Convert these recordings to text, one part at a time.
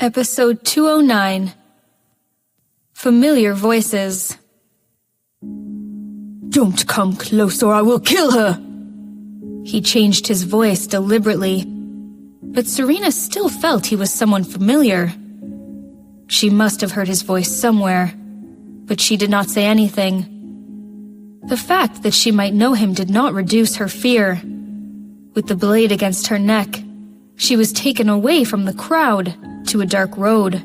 Episode 209. Familiar Voices. Don't come close or I will kill her! He changed his voice deliberately, but Serena still felt he was someone familiar. She must have heard his voice somewhere, but she did not say anything. The fact that she might know him did not reduce her fear. With the blade against her neck, she was taken away from the crowd to a dark road.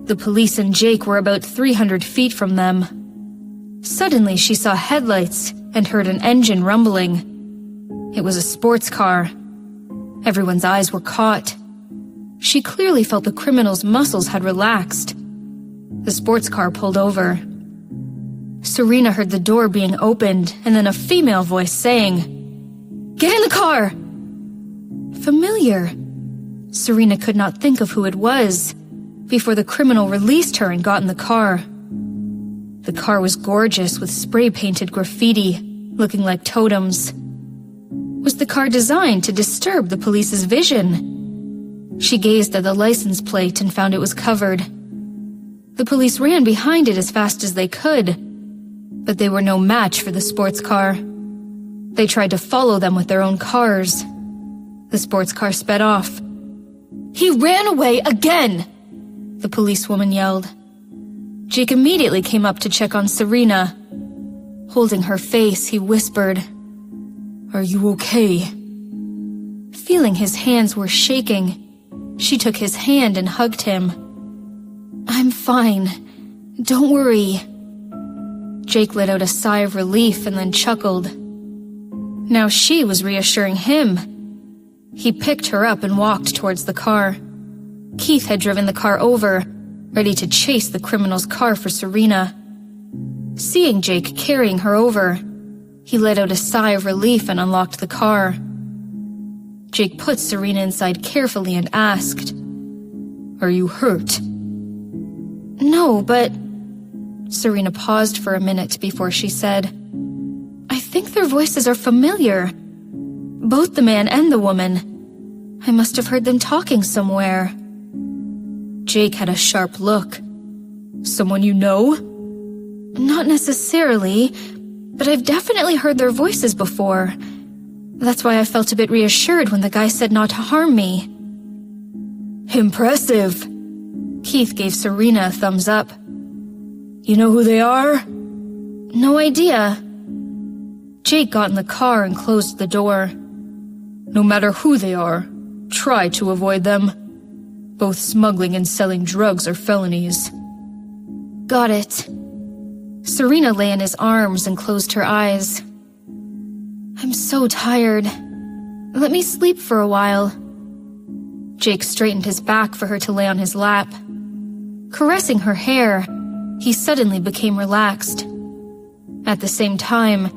The police and Jake were about 300 feet from them. Suddenly she saw headlights and heard an engine rumbling. It was a sports car. Everyone's eyes were caught. She clearly felt the criminal's muscles had relaxed. The sports car pulled over. Serena heard the door being opened and then a female voice saying, "Get in the car!" Familiar. Serena could not think of who it was before the criminal released her and got in the car. The car was gorgeous with spray-painted graffiti, looking like totems. Was the car designed to disturb the police's vision? She gazed at the license plate and found it was covered. The police ran behind it as fast as they could, but they were no match for the sports car. They tried to follow them with their own cars. The sports car sped off. "He ran away again!" the policewoman yelled. Jake immediately came up to check on Serena. Holding her face, he whispered, "Are you okay?" Feeling his hands were shaking, she took his hand and hugged him. "I'm fine. Don't worry." Jake let out a sigh of relief and then chuckled. Now she was reassuring him. He picked her up and walked towards the car. Keith had driven the car over, ready to chase the criminal's car for Serena. Seeing Jake carrying her over, he let out a sigh of relief and unlocked the car. Jake put Serena inside carefully and asked, "Are you hurt?" "No, but..." Serena paused for a minute before she said, "I think their voices are familiar. Both the man and the woman. I must have heard them talking somewhere." Jake had a sharp look. "Someone you know?" "Not necessarily, but I've definitely heard their voices before. That's why I felt a bit reassured when the guy said not to harm me." "Impressive." Keith gave Serena a thumbs up. "You know who they are?" "No idea." Jake got in the car and closed the door. "No matter who they are, try to avoid them. Both smuggling and selling drugs are felonies." "Got it." Serena lay in his arms and closed her eyes. "I'm so tired. Let me sleep for a while." Jake straightened his back for her to lay on his lap. Caressing her hair, he suddenly became relaxed. At the same time,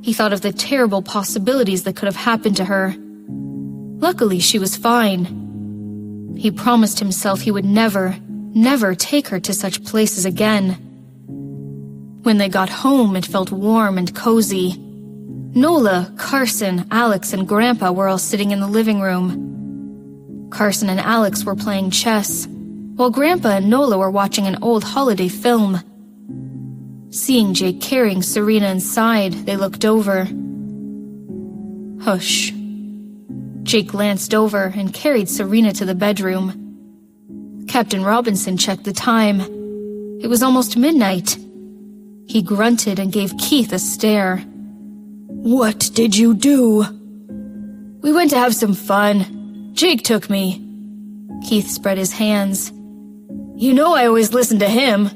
he thought of the terrible possibilities that could have happened to her. Luckily, she was fine. He promised himself he would never, never take her to such places again. When they got home, it felt warm and cozy. Nola, Carson, Alex, and Grandpa were all sitting in the living room. Carson and Alex were playing chess, while Grandpa and Nola were watching an old holiday film. Seeing Jake carrying Serena inside, they looked over. "Hush." Jake glanced over and carried Serena to the bedroom. Captain Robinson checked the time. It was almost midnight. He grunted and gave Keith a stare. "What did you do?" "We went to have some fun. Jake took me." Keith spread his hands. "You know I always listen to him."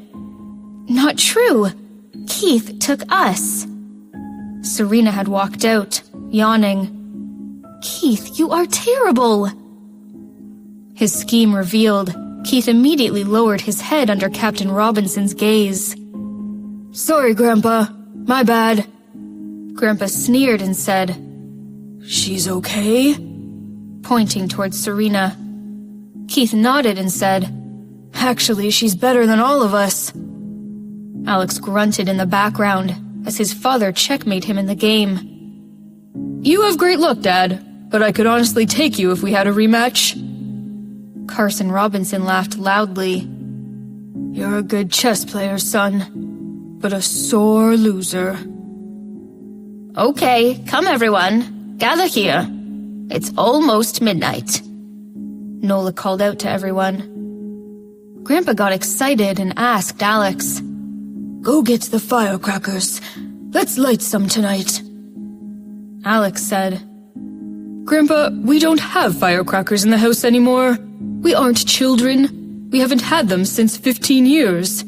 "Not true. Keith took us." Serena had walked out, yawning. "Keith, you are terrible." His scheme revealed, Keith immediately lowered his head under Captain Robinson's gaze. "Sorry, Grandpa. My bad." Grandpa sneered and said, "She's okay?" pointing towards Serena. Keith nodded and said, "Actually, she's better than all of us." Alex grunted in the background as his father checkmated him in the game. "You have great luck, Dad, but I could honestly take you if we had a rematch." Carson Robinson laughed loudly. You're a good chess player, son, but a sore loser. Okay, come everyone, gather here. It's almost midnight. Nola called out to everyone. Grandpa got excited and asked Alex, Go get the firecrackers. Let's light some tonight. Alex said, Grandpa, we don't have firecrackers in the house anymore. We aren't children. We haven't had them since 15 years.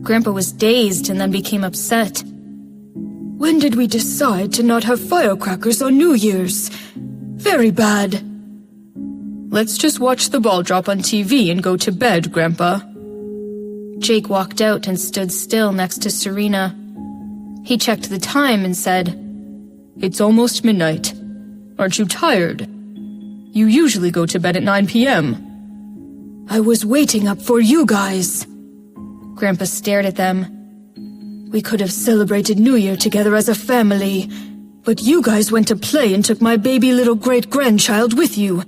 Grandpa was dazed and then became upset. When did we decide to not have firecrackers on New Year's? Very bad. Let's just watch the ball drop on TV and go to bed, Grandpa. Jake walked out and stood still next to Serena. He checked the time and said, It's almost midnight. Aren't you tired? You usually go to bed at 9 p.m. I was waiting up for you guys. Grandpa stared at them. We could have celebrated New Year together as a family, but you guys went to play and took my baby little great-grandchild with you.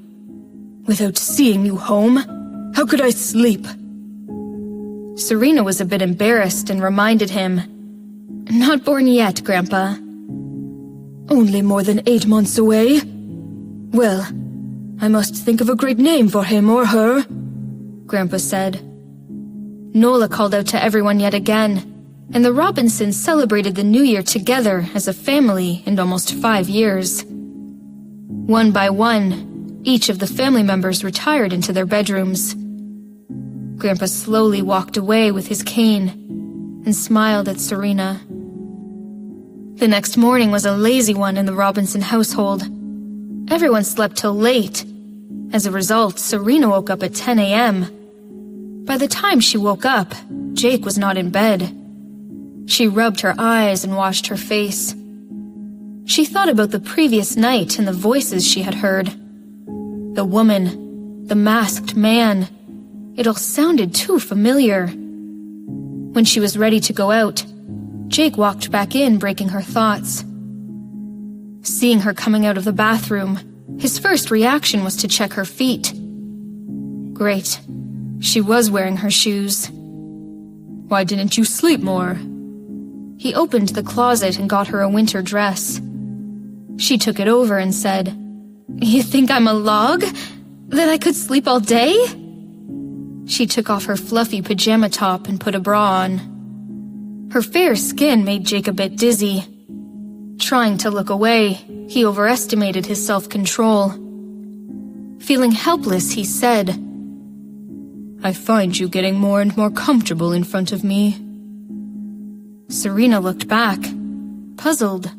Without seeing you home, how could I sleep? Serena was a bit embarrassed and reminded him, Not born yet, Grandpa. Only more than 8 months away? Well, I must think of a great name for him or her, Grandpa said. Nola called out to everyone yet again, and the Robinsons celebrated the New Year together as a family in almost 5 years. One by one, each of the family members retired into their bedrooms. Grandpa slowly walked away with his cane and smiled at Serena. The next morning was a lazy one in the Robinson household. Everyone slept till late. As a result, Serena woke up at 10 a.m. By the time she woke up, Jake was not in bed. She rubbed her eyes and washed her face. She thought about the previous night and the voices she had heard. The woman, the masked man. It all sounded too familiar. When she was ready to go out, Jake walked back in, breaking her thoughts. Seeing her coming out of the bathroom, his first reaction was to check her feet. Great. She was wearing her shoes. Why didn't you sleep more? He opened the closet and got her a winter dress. She took it over and said, You think I'm a log? That I could sleep all day? She took off her fluffy pajama top and put a bra on. Her fair skin made Jake a bit dizzy. Trying to look away, he overestimated his self-control. Feeling helpless, he said, I find you getting more and more comfortable in front of me. Serena looked back, puzzled.